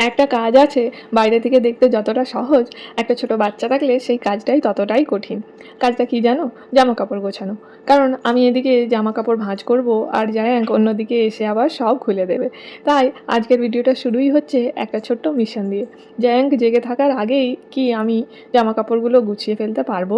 একটা কাজ আছে বাইরে থেকে দেখতে যতটা সহজ, একটা ছোট বাচ্চা থাকলে সেই কাজটাই ততটাই কঠিন। কাজটা কি জানো? জামা কাপড় গোছানো। কারণ আমি এদিকে জামা কাপড় ভাঁজ করব, আর জায়াঙ্ক অন্যদিকে এসে আবার সব খুলে দেবে। তাই আজকের ভিডিওটা শুরুই হচ্ছে একটা ছোট্ট মিশন দিয়ে। জায়াঙ্ক জেগে থাকার আগেই কি আমি জামা কাপড়গুলো গুছিয়ে ফেলতে পারবো?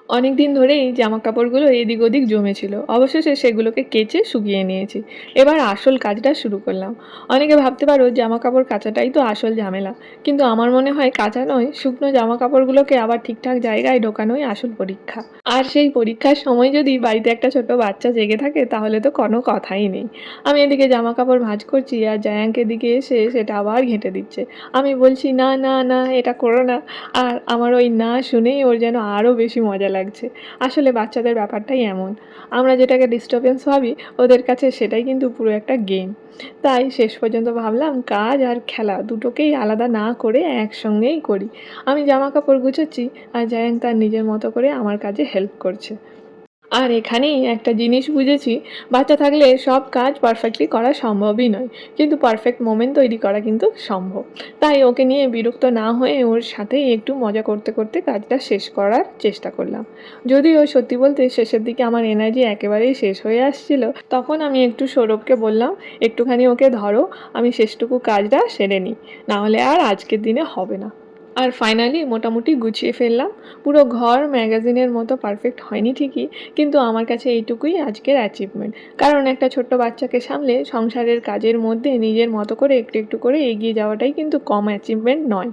অনেক দিন ধরেই জামা কাপড়গুলো এদিক ওদিক জমেছিল, অবশেষে সেগুলোকে কেচে শুকিয়ে নিয়েছি। এবার আসল কাজটা শুরু করলাম। অনেকে ভাবতে পারো জামা কাপড় কাচাটাই তো আসল ঝামেলা, কিন্তু আমার মনে হয় কাচা নয়, শুকনো জামা কাপড়গুলোকে আবার ঠিকঠাক জায়গায় ঢোকানোই আসল পরীক্ষা। আর সেই পরীক্ষার সময় যদি বাড়িতে একটা ছোট বাচ্চা জেগে থাকে তাহলে তো কোনো কথাই নেই। আমি এদিকে জামা কাপড় ভাঁজ করছি আর জায়াঙ্ক এদিকে এসে সেটা আবার ঘেঁটে দিচ্ছে। আমি বলছি না না না, এটা করো না। আর আমার ওই না শুনেই ওর যেন আরও বেশি মজা লাগছে। আসলে বাচ্চাদের ব্যাপারটাই এমন, আমরা যেটাকে ডিস্টার্বেন্স ভাবি ওদের কাছে সেটাই কিন্তু পুরো একটা গেম। তাই শেষ পর্যন্ত ভাবলাম কাজ আর খেলা দুটোকেই আলাদা না করে একসঙ্গেই করি। আমি জামা কাপড় গুছোচ্ছি আর জায়ান তার নিজের মতো করে আমার কাজে হেল্প করছে। আর এখানেই একটা জিনিস বুঝেছি, বাচ্চা থাকলে সব কাজ পারফেক্টলি করা সম্ভবই নয়, কিন্তু পারফেক্ট মোমেন্ট তৈরি করা কিন্তু সম্ভব। তাই ওকে নিয়ে বিরক্ত না হয়ে ওর সাথেই একটু মজা করতে করতে কাজটা শেষ করার চেষ্টা করলাম। যদিও সত্যি বলতে শেষের দিকে আমার এনার্জি একেবারেই শেষ হয়ে আসছিল, তখন আমি একটু সৌরভকে বললাম, একটুখানি ওকে ধরো, আমি শেষটুকু কাজটা সেরে নিই, নাহলে আর আজকের দিনে হবে না। আর ফাইনালি মোটামুটি গুছিয়ে ফেললাম। পুরো ঘর ম্যাগাজিনের মতো পারফেক্ট হয়নি ঠিকই, কিন্তু আমার কাছে এইটুকুই আজকের অ্যাচিভমেন্ট। কারণ একটা ছোট্ট বাচ্চাকে সামলে সংসারের কাজের মধ্যে নিজের মতো করে একটু একটু করে এগিয়ে যাওয়াটাই কিন্তু কম অ্যাচিভমেন্ট নয়।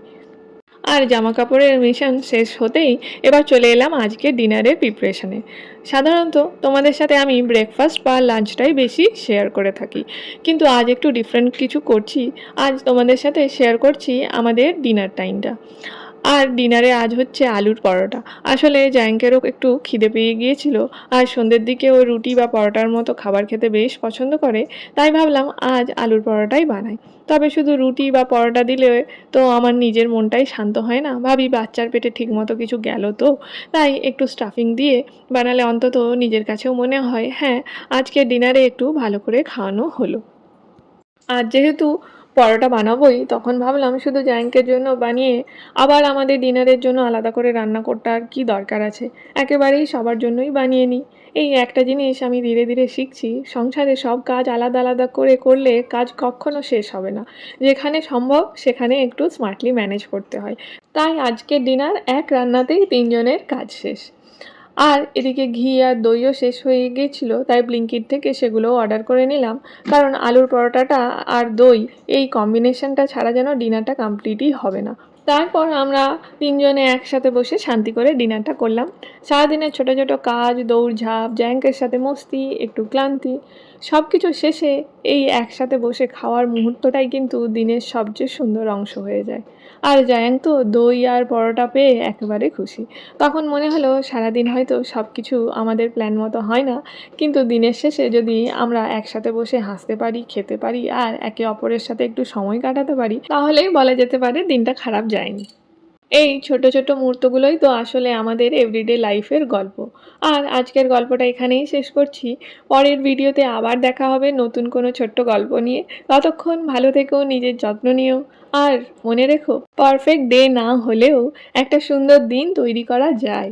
আর জামা কাপড়ের মিশন শেষ হতেই এবার চলে এলাম আজকে ডিনারের প্রিপারেশনে। সাধারণত তোমাদের সাথে আমি ব্রেকফাস্ট বা লাঞ্চটাই বেশি শেয়ার করে থাকি, কিন্তু আজ একটু ডিফারেন্ট কিছু করছি। আজ তোমাদের সাথে শেয়ার করছি আমাদের ডিনার টাইমটা। আর ডিনারে আজ হচ্ছে আলুর পরোটা। আসলে জায়াঙ্কেরও একটু খিদে পেয়ে গিয়েছিল, আর সন্ধ্যের দিকে ও রুটি বা পরোটার মতো খাবার খেতে বেশ পছন্দ করে। তাই ভাবলাম আজ আলুর পরোটাই বানাই। তবে শুধু রুটি বা পরোটা দিলে তো আমার নিজের মনটাই শান্ত হয় না, ভাবি বাচ্চার পেটে ঠিকমতো কিছু গেল তো। তাই একটু স্টাফিং দিয়ে বানালে অন্তত নিজের কাছেও মনে হয় হ্যাঁ, আজকে ডিনারে একটু ভালো করে খাওয়ানো হলো। আর যেহেতু পরোটা বানাবোই, তখন ভাবলাম শুধু জায়াঙ্কের জন্য বানিয়ে আবার আমাদের ডিনারের জন্য আলাদা করে রান্না করতে আর কি দরকার আছে, একেবারেই সবার জন্যই বানিয়ে নিই। এই একটা জিনিস আমি ধীরে ধীরে শিখছি, সংসারে সব কাজ আলাদা আলাদা করে করলে কাজ কখনো শেষ হবে না। যেখানে সম্ভব সেখানে একটু স্মার্টলি ম্যানেজ করতে হয়। তাই আজকের ডিনার এক রান্নাতেই তিনজনের কাজ শেষ। আর এদিকে ঘি আর দইও শেষ হয়ে গিয়েছিল, তাই ব্লিঙ্কিট থেকে সেগুলোও অর্ডার করে নিলাম। কারণ আলুর পরোটাটা আর দই, এই কম্বিনেশনটা ছাড়া যেন ডিনারটা কমপ্লিটই হবে না। তারপর আমরা তিনজনে একসাথে বসে শান্তি করে ডিনারটা করলাম। সারাদিনের ছোটো ছোটো কাজ, দৌড়ঝাঁপ, জ্যাঙ্কের সাথে মস্তি, একটু ক্লান্তি, সব কিছু শেষে এই একসাথে বসে খাওয়ার মুহূর্তটাই কিন্তু দিনের সবচেয়ে সুন্দর অংশ হয়ে যায়। আর জায়াং তো দই আর পরোটা পেয়ে একেবারে খুশি। তখন মনে হলো সারাদিন হয়তো সব কিছু আমাদের প্ল্যান মতো হয় না, কিন্তু দিনের শেষে যদি আমরা একসাথে বসে হাসতে পারি, খেতে পারি আর একে অপরের সাথে একটু সময় কাটাতে পারি, তাহলেই বলা যেতে পারে দিনটা খারাপ যায়নি। এই ছোট ছোট মুহূর্তগুলোই তো আসলে আমাদের এভরিডে লাইফের গল্প। আর আজকের গল্পটা এখানেই শেষ করছি। পরের ভিডিওতে আবার দেখা হবে নতুন কোনো ছোট্ট গল্প নিয়ে। ততক্ষণ ভালো থেকো, নিজের যত্ন নিও। আর মনে রেখো, পারফেক্ট ডে না হলেও একটা সুন্দর দিন তৈরি করা যায়।